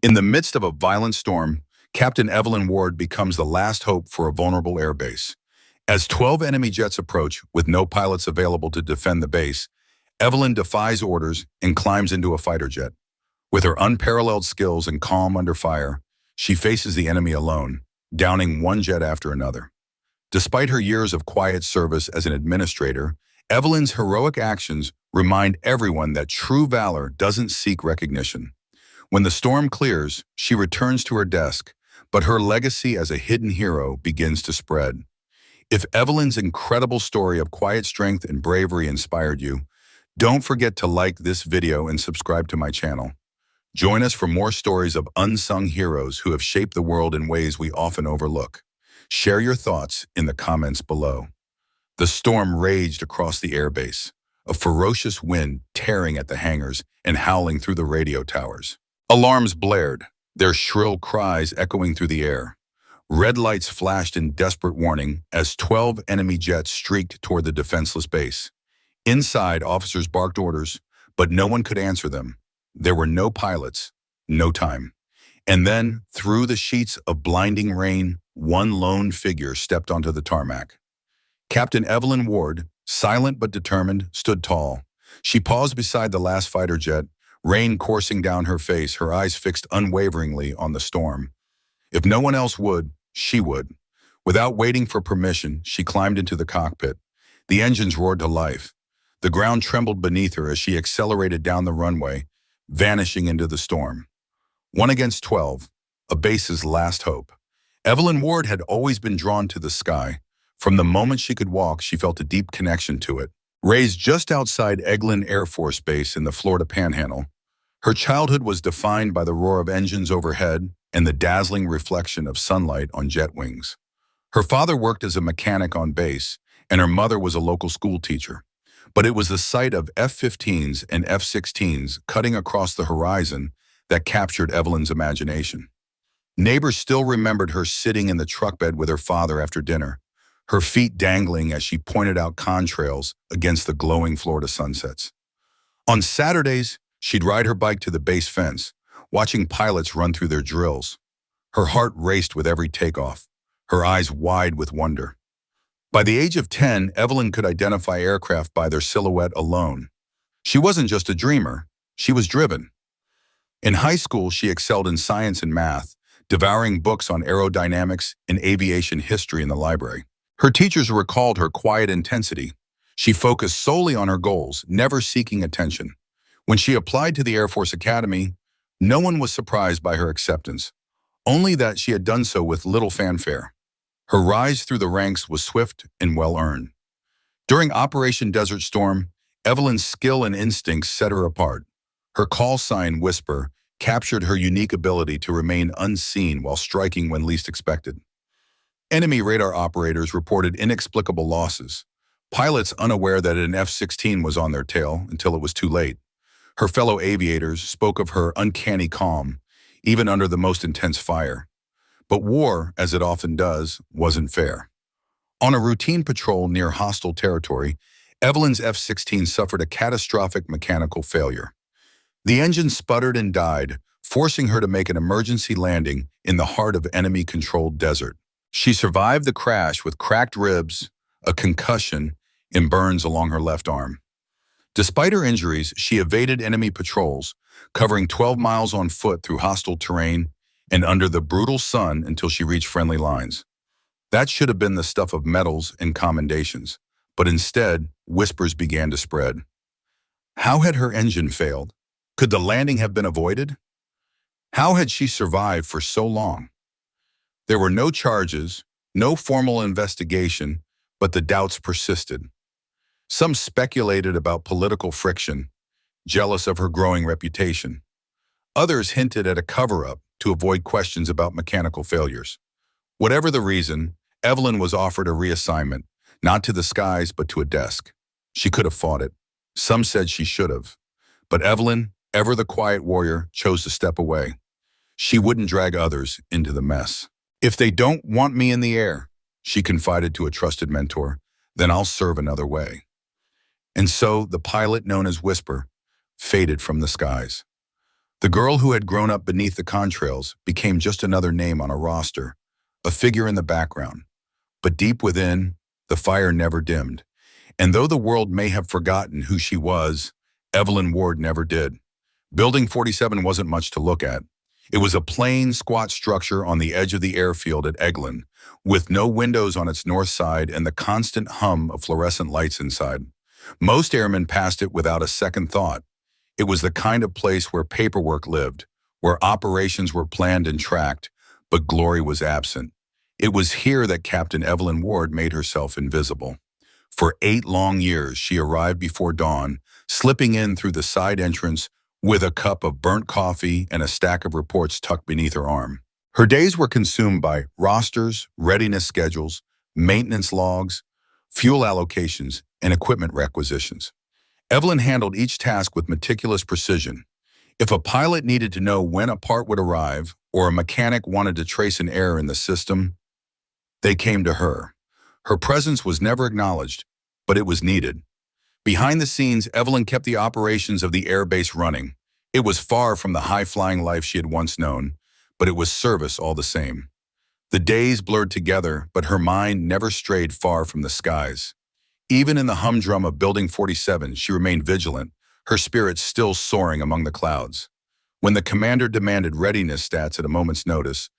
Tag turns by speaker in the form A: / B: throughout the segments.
A: In the midst of a violent storm, Captain Evelyn Ward becomes the last hope for a vulnerable airbase. As 12 enemy jets approach with no pilots available to defend the base, Evelyn defies orders and climbs into a fighter jet. With her unparalleled skills and calm under fire, she faces the enemy alone, downing one jet after another. Despite her years of quiet service as an administrator, Evelyn's heroic actions remind everyone that true valor doesn't seek recognition. When the storm clears, she returns to her desk, but her legacy as a hidden hero begins to spread. If Evelyn's incredible story of quiet strength and bravery inspired you, don't forget to like this video and subscribe to my channel. Join us for more stories of unsung heroes who have shaped the world in ways we often overlook. Share your thoughts in the comments below. The storm raged across the airbase, a ferocious wind tearing at the hangars and howling through the radio towers. Alarms blared, their shrill cries echoing through the air. Red lights flashed in desperate warning as 12 enemy jets streaked toward the defenseless base. Inside, officers barked orders, but no one could answer them. There were no pilots, no time. And then, through the sheets of blinding rain, one lone figure stepped onto the tarmac. Captain Evelyn Ward, silent but determined, stood tall. She paused beside the last fighter jet, rain coursing down her face, her eyes fixed unwaveringly on the storm. If no one else would, she would. Without waiting for permission, she climbed into the cockpit. The engines roared to life. The ground trembled beneath her as she accelerated down the runway, vanishing into the storm. 1 against 12, a base's last hope. Evelyn Ward had always been drawn to the sky. From the moment she could walk, she felt a deep connection to it. Raised just outside Eglund Air Force Base in the Florida Panhandle, her childhood was defined by the roar of engines overhead and the dazzling reflection of sunlight on jet wings. Her father worked as a mechanic on base, and her mother was a local school teacher. But it was the sight of F-15s and F-16s cutting across the horizon that captured Evelyn's imagination. Neighbors still remembered her sitting in the truck bed with her father after dinner, her feet dangling as she pointed out contrails against the glowing Florida sunsets. On Saturdays, she'd ride her bike to the base fence, watching pilots run through their drills. Her heart raced with every takeoff, her eyes wide with wonder. By the age of 10, Evelyn could identify aircraft by their silhouette alone. She wasn't just a dreamer, she was driven. In high school, she excelled in science and math, devouring books on aerodynamics and aviation history in the library. Her teachers recalled her quiet intensity. She focused solely on her goals, never seeking attention. When she applied to the Air Force Academy, no one was surprised by her acceptance, only that she had done so with little fanfare. Her rise through the ranks was swift and well-earned. During Operation Desert Storm, Evelyn's skill and instincts set her apart. Her call sign, Whisper, captured her unique ability to remain unseen while striking when least expected. Enemy radar operators reported inexplicable losses, pilots unaware that an F-16 was on their tail until it was too late. Her fellow aviators spoke of her uncanny calm, even under the most intense fire. But war, as it often does, wasn't fair. On a routine patrol near hostile territory, Evelyn's F-16 suffered a catastrophic mechanical failure. The engine sputtered and died, forcing her to make an emergency landing in the heart of enemy-controlled desert. She survived the crash with cracked ribs, a concussion, and burns along her left arm. Despite her injuries, she evaded enemy patrols, covering 12 miles on foot through hostile terrain and under the brutal sun until she reached friendly lines. That should have been the stuff of medals and commendations, but instead, whispers began to spread. How had her engine failed? Could the landing have been avoided? How had she survived for so long? There were no charges, no formal investigation, but the doubts persisted. Some speculated about political friction, jealous of her growing reputation. Others hinted at a cover-up to avoid questions about mechanical failures. Whatever the reason, Evelyn was offered a reassignment, not to the skies but to a desk. She could have fought it. Some said she should have. But Evelyn, ever the quiet warrior, chose to step away. She wouldn't drag others into the mess. "If they don't want me in the air," she confided to a trusted mentor, "then I'll serve another way." And so the pilot known as Whisper faded from the skies. The girl who had grown up beneath the contrails became just another name on a roster, a figure in the background. But deep within, the fire never dimmed. And though the world may have forgotten who she was, Evelyn Ward never did. Building 47 wasn't much to look at. It was a plain, squat structure on the edge of the airfield at Eglund, with no windows on its north side and the constant hum of fluorescent lights inside. Most airmen passed it without a second thought. It was the kind of place where paperwork lived, where operations were planned and tracked, but glory was absent. It was here that Captain Evelyn Ward made herself invisible. For 8 long years, she arrived before dawn, slipping in through the side entrance with a cup of burnt coffee and a stack of reports tucked beneath her arm. Her days were consumed by rosters, readiness schedules, maintenance logs, fuel allocations, and equipment requisitions. Evelyn handled each task with meticulous precision. If a pilot needed to know when a part would arrive, or a mechanic wanted to trace an error in the system, they came to her. Her presence was never acknowledged, but it was needed. Behind the scenes, Evelyn kept the operations of the air base running. It was far from the high-flying life she had once known, but it was service all the same. The days blurred together, but her mind never strayed far from the skies. Even in the humdrum of Building 47, she remained vigilant, her spirits still soaring among the clouds. When the commander demanded readiness stats at a moment's notice,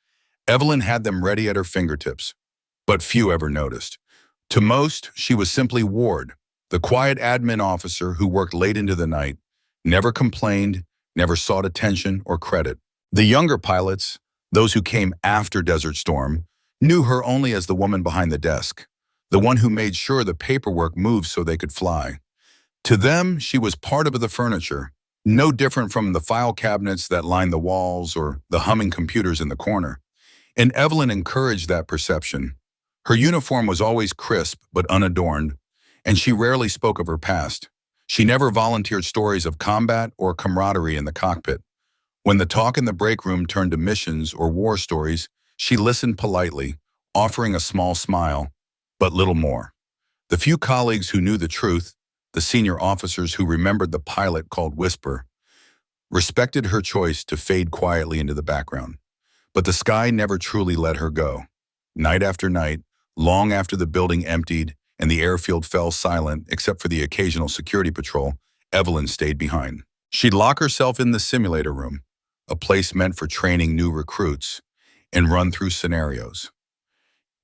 A: Evelyn had them ready at her fingertips, but few ever noticed. To most, she was simply Ward, the quiet admin officer who worked late into the night, never complained, never sought attention or credit. The younger pilots, those who came after Desert Storm, knew her only as the woman behind the desk, the one who made sure the paperwork moved so they could fly. To them, she was part of the furniture, no different from the file cabinets that lined the walls or the humming computers in the corner. And Evelyn encouraged that perception. Her uniform was always crisp but unadorned, and she rarely spoke of her past. She never volunteered stories of combat or camaraderie in the cockpit. When the talk in the break room turned to missions or war stories, she listened politely, offering a small smile, but little more. The few colleagues who knew the truth, the senior officers who remembered the pilot called Whisper, respected her choice to fade quietly into the background. But the sky never truly let her go. Night after night, long after the building emptied and the airfield fell silent except for the occasional security patrol, Evelyn stayed behind. She'd lock herself in the simulator room, a place meant for training new recruits, and run through scenarios.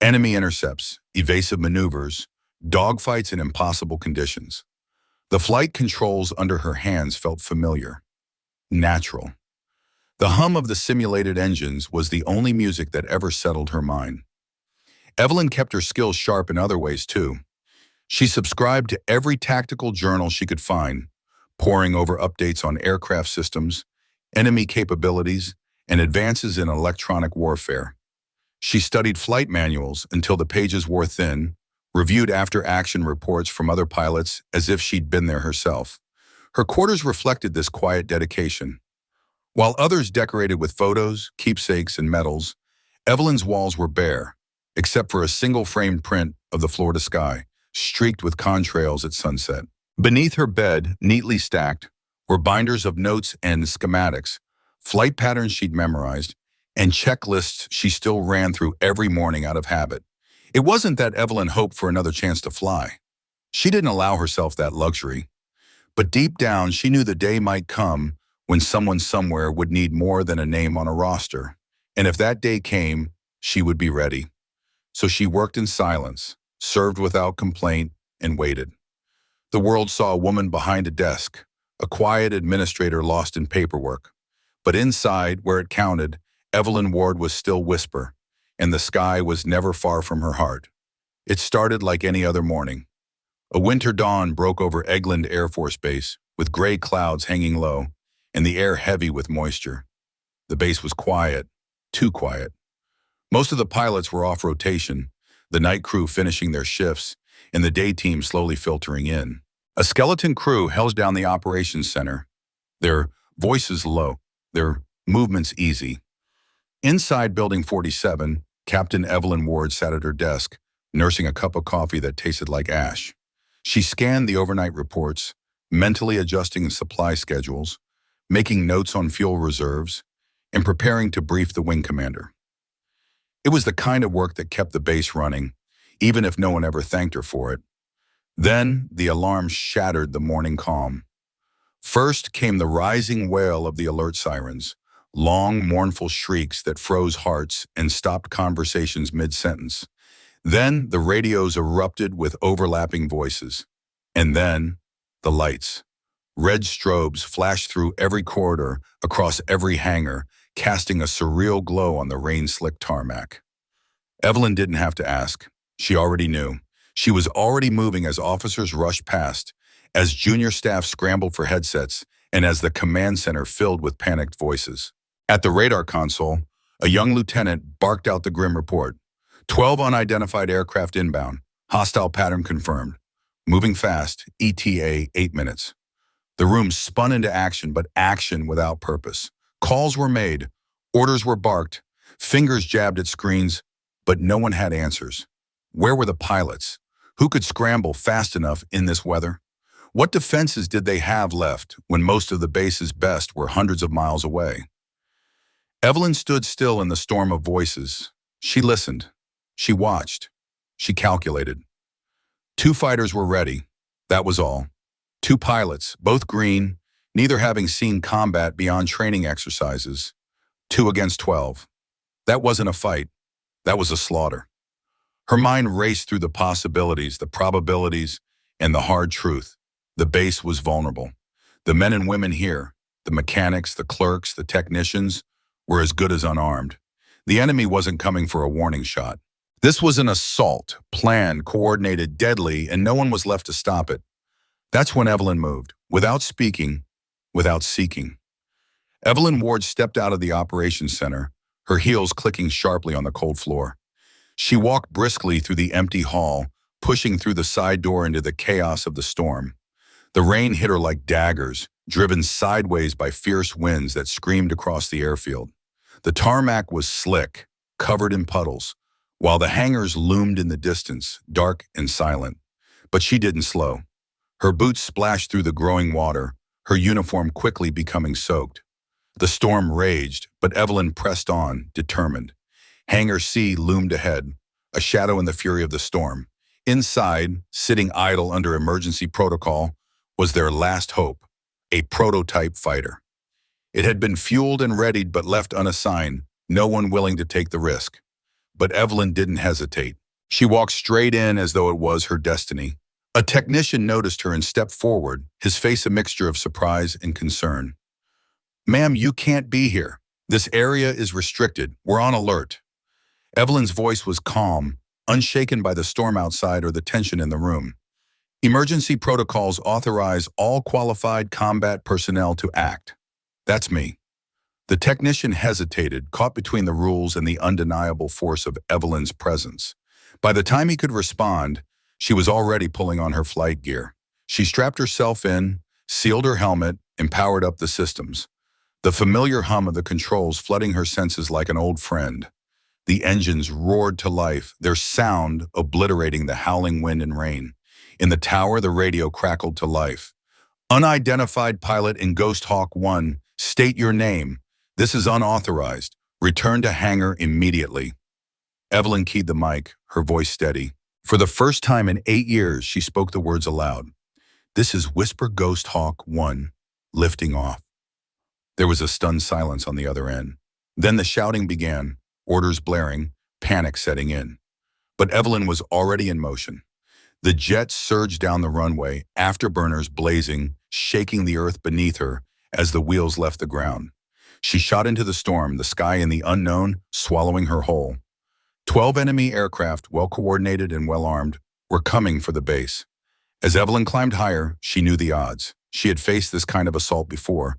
A: Enemy intercepts, evasive maneuvers, dogfights in impossible conditions. The flight controls under her hands felt familiar, natural. The hum of the simulated engines was the only music that ever settled her mind. Evelyn kept her skills sharp in other ways too. She subscribed to every tactical journal she could find, poring over updates on aircraft systems, enemy capabilities, and advances in electronic warfare. She studied flight manuals until the pages wore thin, reviewed after-action reports from other pilots as if she'd been there herself. Her quarters reflected this quiet dedication. While others decorated with photos, keepsakes, and medals, Evelyn's walls were bare, except for a single framed print of the Florida sky, streaked with contrails at sunset. Beneath her bed, neatly stacked, were binders of notes and schematics, flight patterns she'd memorized, and checklists she still ran through every morning out of habit. It wasn't that Evelyn hoped for another chance to fly. She didn't allow herself that luxury. But deep down, she knew the day might come when someone somewhere would need more than a name on a roster. And if that day came, she would be ready. So she worked in silence, served without complaint, and waited. The world saw a woman behind a desk, a quiet administrator lost in paperwork. But inside, where it counted, Evelyn Ward was still Whisper, and the sky was never far from her heart. It started like any other morning. A winter dawn broke over Eglund Air Force Base, with gray clouds hanging low, and the air heavy with moisture. The base was quiet, too quiet. Most of the pilots were off rotation, the night crew finishing their shifts, and the day team slowly filtering in. A skeleton crew held down the operations center, their voices low, their movements easy. Inside Building 47, Captain Evelyn Ward sat at her desk, nursing a cup of coffee that tasted like ash. She scanned the overnight reports, mentally adjusting supply schedules, making notes on fuel reserves, and preparing to brief the wing commander. It was the kind of work that kept the base running, even if no one ever thanked her for it. Then, the alarm shattered the morning calm. First came the rising wail of the alert sirens, long, mournful shrieks that froze hearts and stopped conversations mid-sentence. Then, the radios erupted with overlapping voices. And then, the lights. Red strobes flashed through every corridor, across every hangar, casting a surreal glow on the rain-slicked tarmac. Evelyn didn't have to ask. She already knew. She was already moving as officers rushed past, as junior staff scrambled for headsets, and as the command center filled with panicked voices. At the radar console, a young lieutenant barked out the grim report. 12 unidentified aircraft inbound. Hostile pattern confirmed. Moving fast, ETA 8 minutes. The room spun into action, but action without purpose. Calls were made, orders were barked, fingers jabbed at screens, but no one had answers. Where were the pilots? Who could scramble fast enough in this weather? What defenses did they have left when most of the base's best were hundreds of miles away? Evelyn stood still in the storm of voices. She listened. She watched. She calculated. 2 fighters were ready. That was all. 2 pilots, both green, neither having seen combat beyond training exercises. 2 against 12. That wasn't a fight. That was a slaughter. Her mind raced through the possibilities, the probabilities, and the hard truth. The base was vulnerable. The men and women here, the mechanics, the clerks, the technicians, were as good as unarmed. The enemy wasn't coming for a warning shot. This was an assault, planned, coordinated, deadly, and no one was left to stop it. That's when Evelyn moved, without speaking, without seeking. Evelyn Ward stepped out of the operations center, her heels clicking sharply on the cold floor. She walked briskly through the empty hall, pushing through the side door into the chaos of the storm. The rain hit her like daggers, driven sideways by fierce winds that screamed across the airfield. The tarmac was slick, covered in puddles, while the hangars loomed in the distance, dark and silent. But she didn't slow. Her boots splashed through the growing water, her uniform quickly becoming soaked. The storm raged, but Evelyn pressed on, determined. Hangar C loomed ahead, a shadow in the fury of the storm. Inside, sitting idle under emergency protocol, was their last hope, a prototype fighter. It had been fueled and readied but left unassigned, no one willing to take the risk. But Evelyn didn't hesitate. She walked straight in as though it was her destiny. A technician noticed her and stepped forward, his face a mixture of surprise and concern. "Ma'am, you can't be here. This area is restricted. We're on alert." Evelyn's voice was calm, unshaken by the storm outside or the tension in the room. "Emergency protocols authorize all qualified combat personnel to act." "That's me." The technician hesitated, caught between the rules and the undeniable force of Evelyn's presence. By the time he could respond, she was already pulling on her flight gear. She strapped herself in, sealed her helmet, and powered up the systems. The familiar hum of the controls flooding her senses like an old friend. The engines roared to life, their sound obliterating the howling wind and rain. In the tower, the radio crackled to life. "Unidentified pilot in Ghost Hawk 1, state your name. This is unauthorized. Return to hangar immediately." Evelyn keyed the mic, her voice steady. For the first time in 8 years, she spoke the words aloud. "This is Whisper Ghost Hawk 1, lifting off." There was a stunned silence on the other end. Then the shouting began, orders blaring, panic setting in. But Evelyn was already in motion. The jet surged down the runway, afterburners blazing, shaking the earth beneath her as the wheels left the ground. She shot into the storm, the sky and the unknown swallowing her whole. 12 enemy aircraft, well-coordinated and well-armed, were coming for the base. As Evelyn climbed higher, she knew the odds. She had faced this kind of assault before.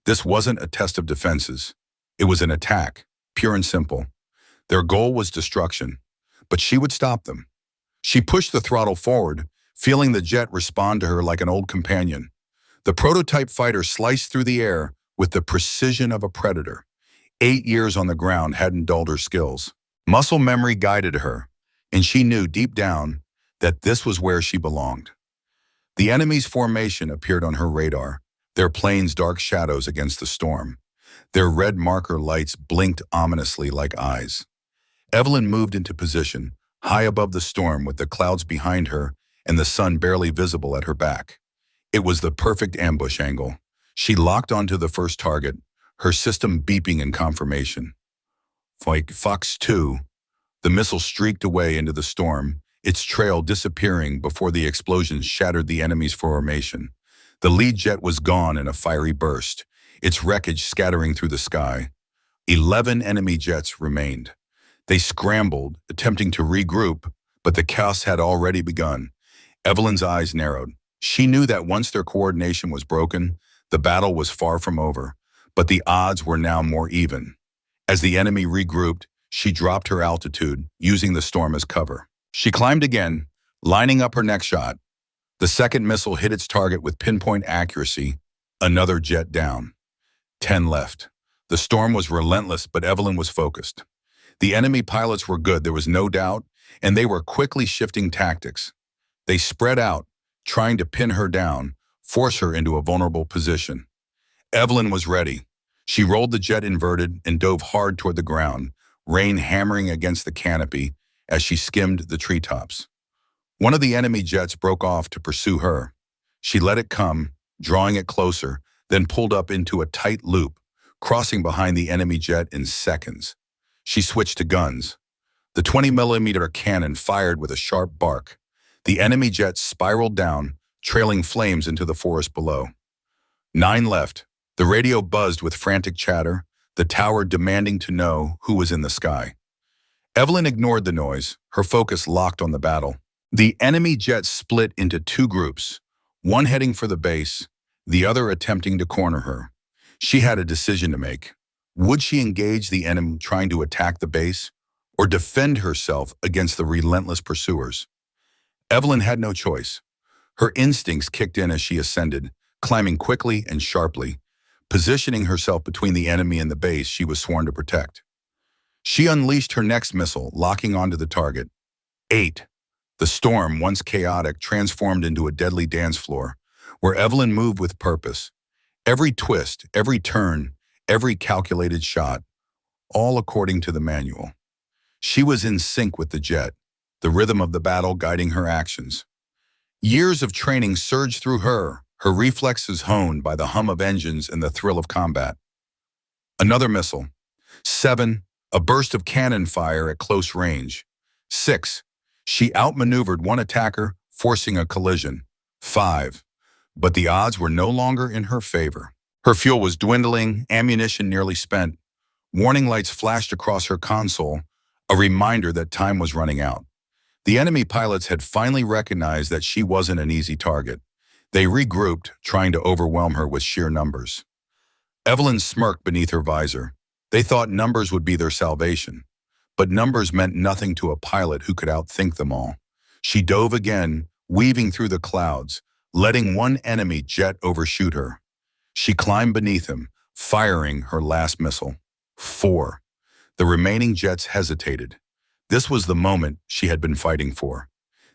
A: This wasn't a test of defenses. It was an attack, pure and simple. Their goal was destruction, but she would stop them. She pushed the throttle forward, feeling the jet respond to her like an old companion. The prototype fighter sliced through the air with the precision of a predator. 8 years on the ground hadn't dulled her skills. Muscle memory guided her, and she knew deep down that this was where she belonged. The enemy's formation appeared on her radar. their planes dark shadows against the storm. Their red marker lights blinked ominously like eyes. Evelyn moved into position, high above the storm with the clouds behind her and the sun barely visible at her back. It was the perfect ambush angle. She locked onto the first target, her system beeping in confirmation. Like Fox 2, the missile streaked away into the storm, its trail disappearing before the explosion shattered the enemy's formation. The lead jet was gone in a fiery burst, its wreckage scattering through the sky. 11 enemy jets remained. They scrambled, attempting to regroup, but the chaos had already begun. Evelyn's eyes narrowed. She knew that once their coordination was broken, the battle was far from over, but the odds were now more even. As the enemy regrouped, she dropped her altitude, using the storm as cover. She climbed again, lining up her next shot. The second missile hit its target with pinpoint accuracy, another jet down. 10 left. The storm was relentless, but Evelyn was focused. The enemy pilots were good, there was no doubt, and they were quickly shifting tactics. They spread out, trying to pin her down, force her into a vulnerable position. Evelyn was ready. She rolled the jet inverted and dove hard toward the ground, rain hammering against the canopy as she skimmed the treetops. One of the enemy jets broke off to pursue her. She let it come, drawing it closer, then pulled up into a tight loop, crossing behind the enemy jet in seconds. She switched to guns. The 20mm cannon fired with a sharp bark. The enemy jet spiraled down, trailing flames into the forest below. 9 left. The radio buzzed with frantic chatter, the tower demanding to know who was in the sky. Evelyn ignored the noise, her focus locked on the battle. The enemy jet split into 2 groups, one heading for the base, the other attempting to corner her. She had a decision to make. Would she engage the enemy trying to attack the base, or defend herself against the relentless pursuers? Evelyn had no choice. Her instincts kicked in as she ascended, climbing quickly and sharply, positioning herself between the enemy and the base she was sworn to protect. She unleashed her next missile, locking onto the target. 8. The storm, once chaotic, transformed into a deadly dance floor, where Evelyn moved with purpose. Every twist, every turn, every calculated shot, all according to the manual. She was in sync with the jet, the rhythm of the battle guiding her actions. Years of training surged through her reflexes honed by the hum of engines and the thrill of combat. Another missile. 7. A burst of cannon fire at close range. 6. She outmaneuvered one attacker, forcing a collision. 5. But the odds were no longer in her favor. Her fuel was dwindling, ammunition nearly spent. Warning lights flashed across her console, a reminder that time was running out. The enemy pilots had finally recognized that she wasn't an easy target. They regrouped, trying to overwhelm her with sheer numbers. Evelyn smirked beneath her visor. They thought numbers would be their salvation. But numbers meant nothing to a pilot who could outthink them all. She dove again, weaving through the clouds, letting one enemy jet overshoot her. She climbed beneath him, firing her last missile. 4. The remaining jets hesitated. This was the moment she had been fighting for.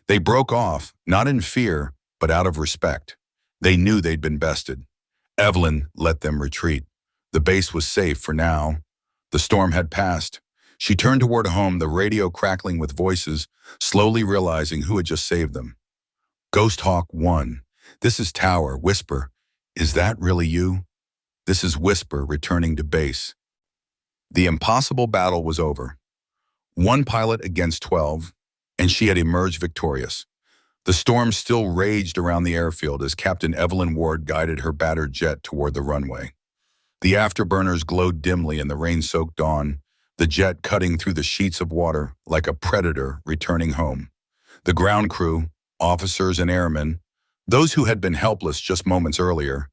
A: They broke off, not in fear, but out of respect. They knew they'd been bested. Evelyn let them retreat. The base was safe for now. The storm had passed. She turned toward home, the radio crackling with voices, slowly realizing who had just saved them. Ghost Hawk 1. This is Tower. Whisper. Is that really you? This is Whisper returning to base. The impossible battle was over. 1 pilot against 12, and she had emerged victorious. The storm still raged around the airfield as Captain Evelyn Ward guided her battered jet toward the runway. The afterburners glowed dimly in the rain-soaked dawn, the jet cutting through the sheets of water like a predator returning home. The ground crew, officers and airmen, those who had been helpless just moments earlier,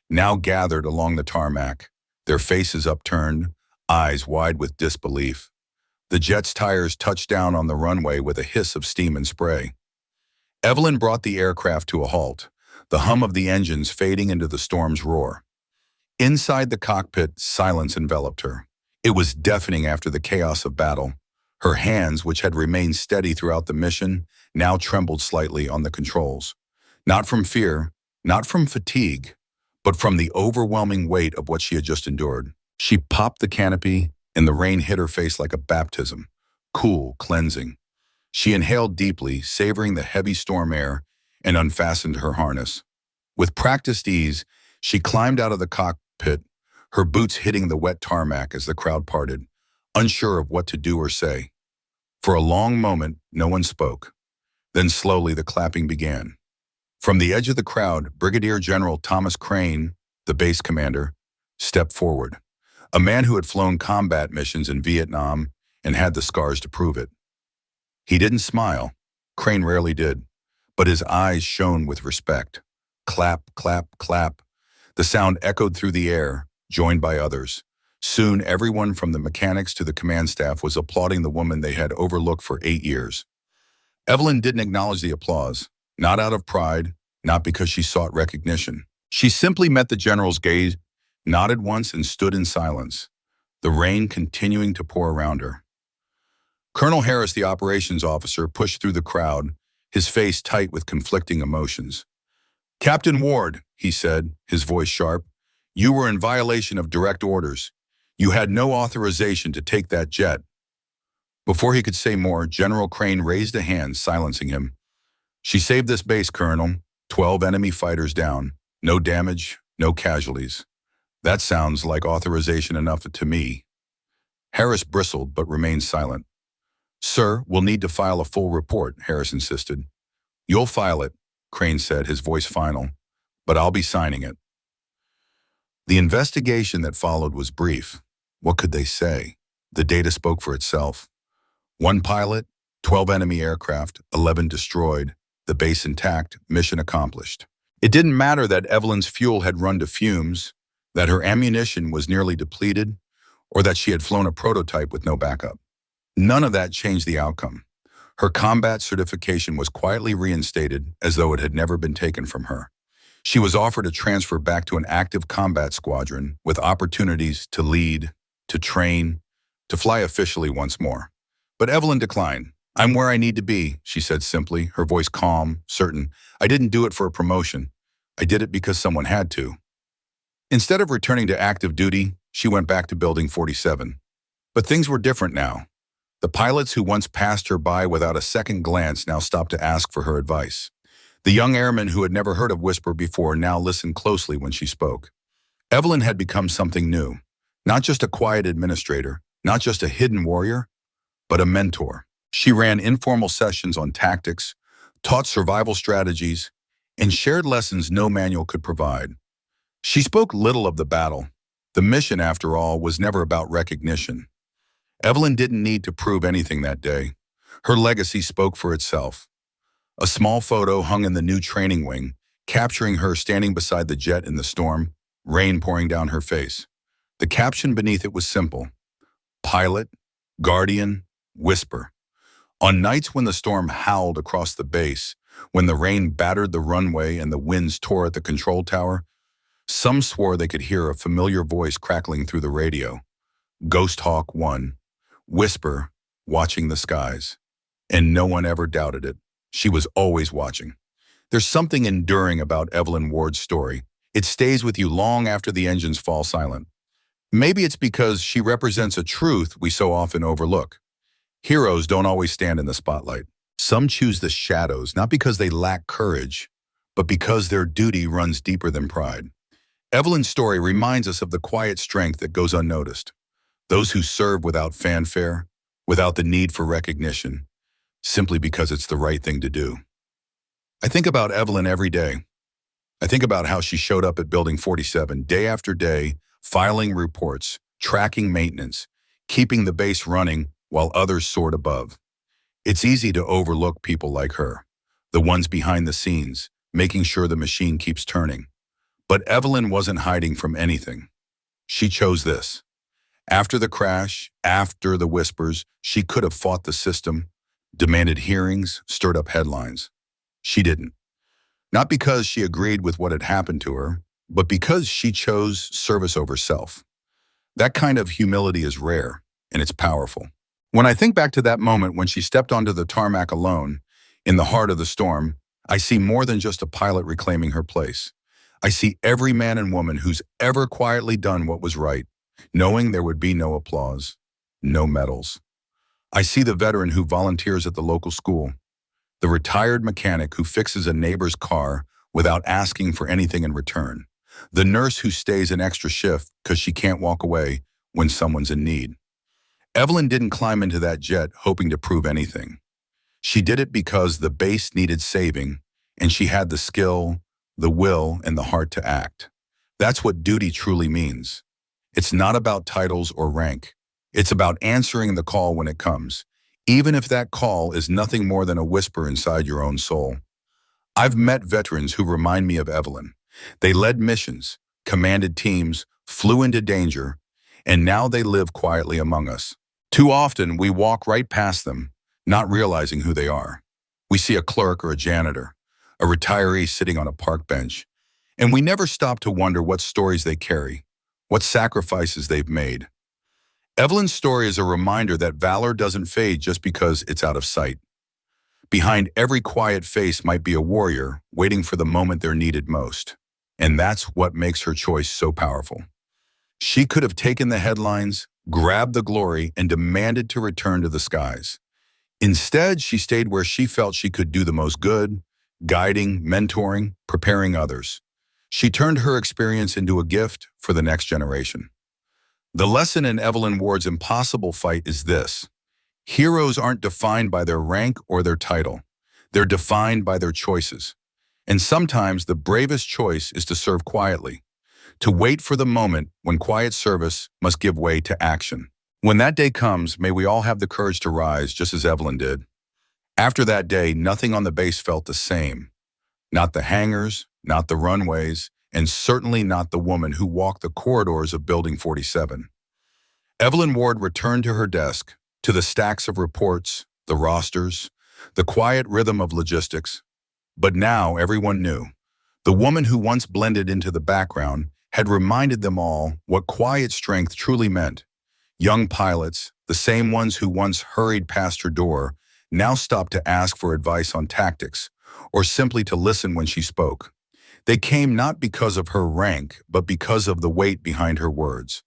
A: now gathered along the tarmac, their faces upturned, eyes wide with disbelief. The jet's tires touched down on the runway with a hiss of steam and spray. Evelyn brought the aircraft to a halt, the hum of the engines fading into the storm's roar. Inside the cockpit, silence enveloped her. It was deafening after the chaos of battle. Her hands, which had remained steady throughout the mission, now trembled slightly on the controls. Not from fear, not from fatigue, but from the overwhelming weight of what she had just endured. She popped the canopy, and the rain hit her face like a baptism, cool, cleansing. She inhaled deeply, savoring the heavy storm air, and unfastened her harness. With practiced ease, she climbed out of the cockpit, her boots hitting the wet tarmac as the crowd parted, unsure of what to do or say. For a long moment, no one spoke. Then slowly the clapping began. From the edge of the crowd, Brigadier General Thomas Crane, the base commander, stepped forward. A man who had flown combat missions in Vietnam and had the scars to prove it. He didn't smile. Crane rarely did, but his eyes shone with respect. Clap, clap, clap. The sound echoed through the air, joined by others. Soon, everyone from the mechanics to the command staff was applauding the woman they had overlooked for 8 years. Evelyn didn't acknowledge the applause, not out of pride, not because she sought recognition. She simply met the general's gaze, nodded once, and stood in silence, the rain continuing to pour around her. Colonel Harris, the operations officer, pushed through the crowd, his face tight with conflicting emotions. "Captain Ward," he said, his voice sharp, "you were in violation of direct orders. You had no authorization to take that jet." Before he could say more, General Crane raised a hand, silencing him. "She saved this base, Colonel. 12 enemy fighters down. No damage, no casualties. That sounds like authorization enough to me." Harris bristled but remained silent. "Sir, we'll need to file a full report," Harris insisted. "You'll file it," Crane said, his voice final, "but I'll be signing it." The investigation that followed was brief. What could they say? The data spoke for itself. 1 pilot, 12 enemy aircraft, 11 destroyed, the base intact, mission accomplished. It didn't matter that Evelyn's fuel had run to fumes, that her ammunition was nearly depleted, or that she had flown a prototype with no backup. None of that changed the outcome. Her combat certification was quietly reinstated as though it had never been taken from her. She was offered a transfer back to an active combat squadron with opportunities to lead, to train, to fly officially once more. But Evelyn declined. "I'm where I need to be," she said simply, her voice calm, certain. "I didn't do it for a promotion. I did it because someone had to." Instead of returning to active duty, she went back to Building 47. But things were different now. The pilots who once passed her by without a second glance now stopped to ask for her advice. The young airmen who had never heard of Whisper before now listened closely when she spoke. Evelyn had become something new. Not just a quiet administrator, not just a hidden warrior, but a mentor. She ran informal sessions on tactics, taught survival strategies, and shared lessons no manual could provide. She spoke little of the battle. The mission, after all, was never about recognition. Evelyn didn't need to prove anything that day. Her legacy spoke for itself. A small photo hung in the new training wing, capturing her standing beside the jet in the storm, rain pouring down her face. The caption beneath it was simple: Pilot, Guardian, Whisper. On nights when the storm howled across the base, when the rain battered the runway and the winds tore at the control tower, some swore they could hear a familiar voice crackling through the radio. Ghost Hawk 1. Whisper, watching the skies. And no one ever doubted it. She was always watching. There's something enduring about Evelyn Ward's story. It stays with you long after the engines fall silent. Maybe it's because she represents a truth we so often overlook. Heroes don't always stand in the spotlight. Some choose the shadows, not because they lack courage, but because their duty runs deeper than pride. Evelyn's story reminds us of the quiet strength that goes unnoticed. Those who serve without fanfare, without the need for recognition, simply because it's the right thing to do. I think about Evelyn every day. I think about how she showed up at Building 47 day after day, filing reports, tracking maintenance, keeping the base running while others soared above. It's easy to overlook people like her, the ones behind the scenes, making sure the machine keeps turning. But Evelyn wasn't hiding from anything. She chose this. After the crash, after the whispers, she could have fought the system, demanded hearings, stirred up headlines. She didn't. Not because she agreed with what had happened to her, but because she chose service over self. That kind of humility is rare, and it's powerful. When I think back to that moment when she stepped onto the tarmac alone, in the heart of the storm, I see more than just a pilot reclaiming her place. I see every man and woman who's ever quietly done what was right, knowing there would be no applause, no medals. I see the veteran who volunteers at the local school, the retired mechanic who fixes a neighbor's car without asking for anything in return, the nurse who stays an extra shift because she can't walk away when someone's in need. Evelyn didn't climb into that jet hoping to prove anything. She did it because the base needed saving, and she had the skill, the will, and the heart to act. That's what duty truly means. It's not about titles or rank. It's about answering the call when it comes, even if that call is nothing more than a whisper inside your own soul. I've met veterans who remind me of Evelyn. They led missions, commanded teams, flew into danger, and now they live quietly among us. Too often, we walk right past them, not realizing who they are. We see a clerk or a janitor, a retiree sitting on a park bench, and we never stop to wonder what stories they carry, what sacrifices they've made. Evelyn's story is a reminder that valor doesn't fade just because it's out of sight. Behind every quiet face might be a warrior waiting for the moment they're needed most. And that's what makes her choice so powerful. She could have taken the headlines, grabbed the glory, and demanded to return to the skies. Instead, she stayed where she felt she could do the most good, guiding, mentoring, preparing others. She turned her experience into a gift for the next generation. The lesson in Evelyn Ward's impossible fight is this: heroes aren't defined by their rank or their title. They're defined by their choices. And sometimes the bravest choice is to serve quietly, to wait for the moment when quiet service must give way to action. When that day comes, may we all have the courage to rise just as Evelyn did. After that day, nothing on the base felt the same. Not the hangars, not the runways, and certainly not the woman who walked the corridors of Building 47. Evelyn Ward returned to her desk, to the stacks of reports, the rosters, the quiet rhythm of logistics. But now everyone knew. The woman who once blended into the background had reminded them all what quiet strength truly meant. Young pilots, the same ones who once hurried past her door, now stopped to ask for advice on tactics, or simply to listen when she spoke. They came not because of her rank, but because of the weight behind her words.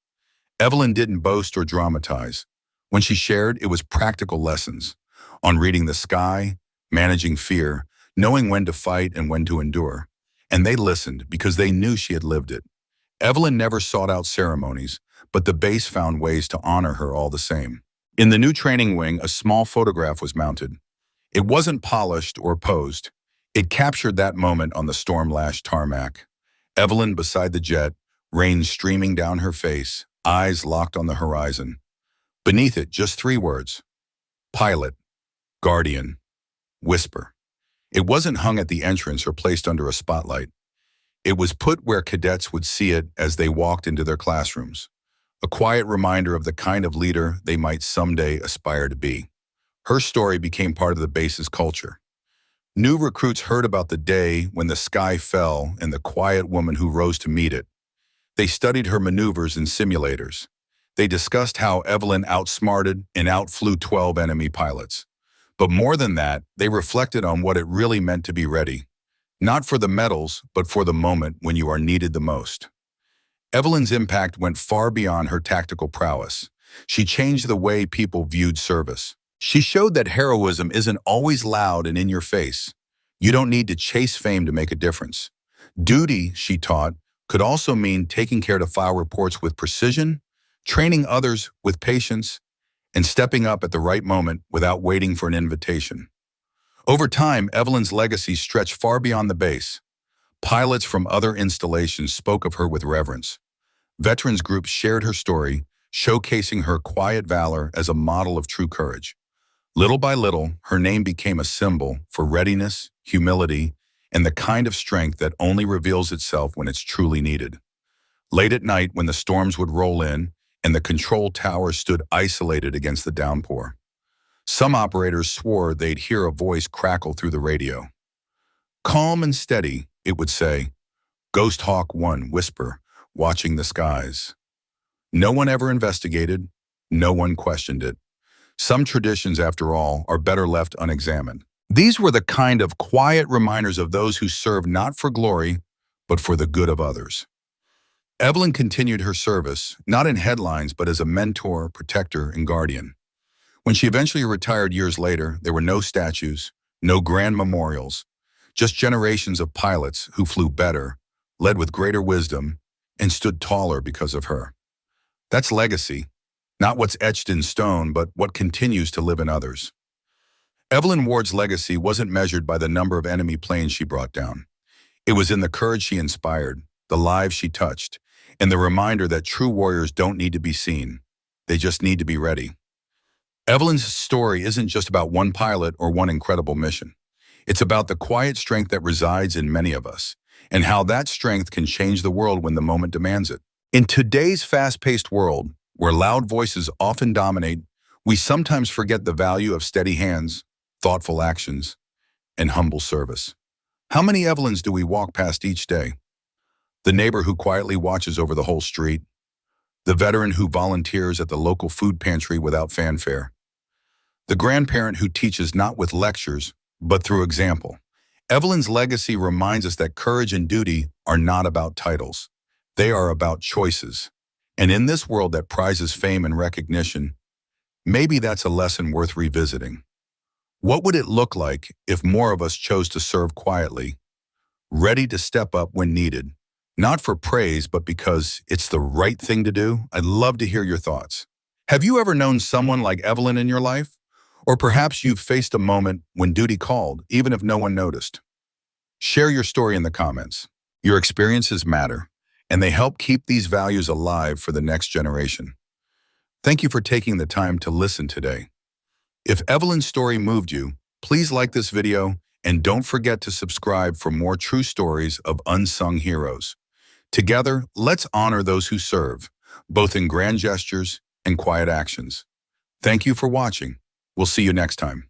A: Evelyn didn't boast or dramatize. When she shared, it was practical lessons on reading the sky, managing fear, knowing when to fight and when to endure. And they listened because they knew she had lived it. Evelyn never sought out ceremonies, but the base found ways to honor her all the same. In the new training wing, a small photograph was mounted. It wasn't polished or posed. It captured that moment on the storm-lashed tarmac. Evelyn beside the jet, rain streaming down her face, eyes locked on the horizon. Beneath it, just 3 words: pilot, guardian, whisper. It wasn't hung at the entrance or placed under a spotlight. It was put where cadets would see it as they walked into their classrooms. A quiet reminder of the kind of leader they might someday aspire to be. Her story became part of the base's culture. New recruits heard about the day when the sky fell and the quiet woman who rose to meet it. They studied her maneuvers in simulators. They discussed how Evelyn outsmarted and outflew 12 enemy pilots. But more than that, they reflected on what it really meant to be ready. Not for the medals, but for the moment when you are needed the most. Evelyn's impact went far beyond her tactical prowess. She changed the way people viewed service. She showed that heroism isn't always loud and in your face. You don't need to chase fame to make a difference. Duty, she taught, could also mean taking care to file reports with precision, training others with patience, and stepping up at the right moment without waiting for an invitation. Over time, Evelyn's legacy stretched far beyond the base. Pilots from other installations spoke of her with reverence. Veterans groups shared her story, showcasing her quiet valor as a model of true courage. Little by little, her name became a symbol for readiness, humility, and the kind of strength that only reveals itself when it's truly needed. Late at night, when the storms would roll in and the control tower stood isolated against the downpour, some operators swore they'd hear a voice crackle through the radio. Calm and steady, it would say, Ghost Hawk 1 whisper, watching the skies. No one ever investigated, no one questioned it. Some traditions, after all, are better left unexamined. These were the kind of quiet reminders of those who served not for glory, but for the good of others. Evelyn continued her service, not in headlines, but as a mentor, protector, and guardian. When she eventually retired years later, there were no statues, no grand memorials, just generations of pilots who flew better, led with greater wisdom, and stood taller because of her. That's legacy, not what's etched in stone, but what continues to live in others. Evelyn Ward's legacy wasn't measured by the number of enemy planes she brought down. It was in the courage she inspired, the lives she touched, and the reminder that true warriors don't need to be seen. They just need to be ready. Evelyn's story isn't just about one pilot or one incredible mission. It's about the quiet strength that resides in many of us, and how that strength can change the world when the moment demands it. In today's fast-paced world, where loud voices often dominate, we sometimes forget the value of steady hands, thoughtful actions, and humble service. How many Evelyns do we walk past each day? The neighbor who quietly watches over the whole street, the veteran who volunteers at the local food pantry without fanfare, the grandparent who teaches not with lectures, but through example. Evelyn's legacy reminds us that courage and duty are not about titles. They are about choices. And in this world that prizes fame and recognition, maybe that's a lesson worth revisiting. What would it look like if more of us chose to serve quietly, ready to step up when needed, not for praise, but because it's the right thing to do? I'd love to hear your thoughts. Have you ever known someone like Evelyn in your life? Or perhaps you've faced a moment when duty called, even if no one noticed. Share your story in the comments. Your experiences matter, and they help keep these values alive for the next generation. Thank you for taking the time to listen today. If Evelyn's story moved you, please like this video and don't forget to subscribe for more true stories of unsung heroes. Together, let's honor those who serve, both in grand gestures and quiet actions. Thank you for watching. We'll see you next time.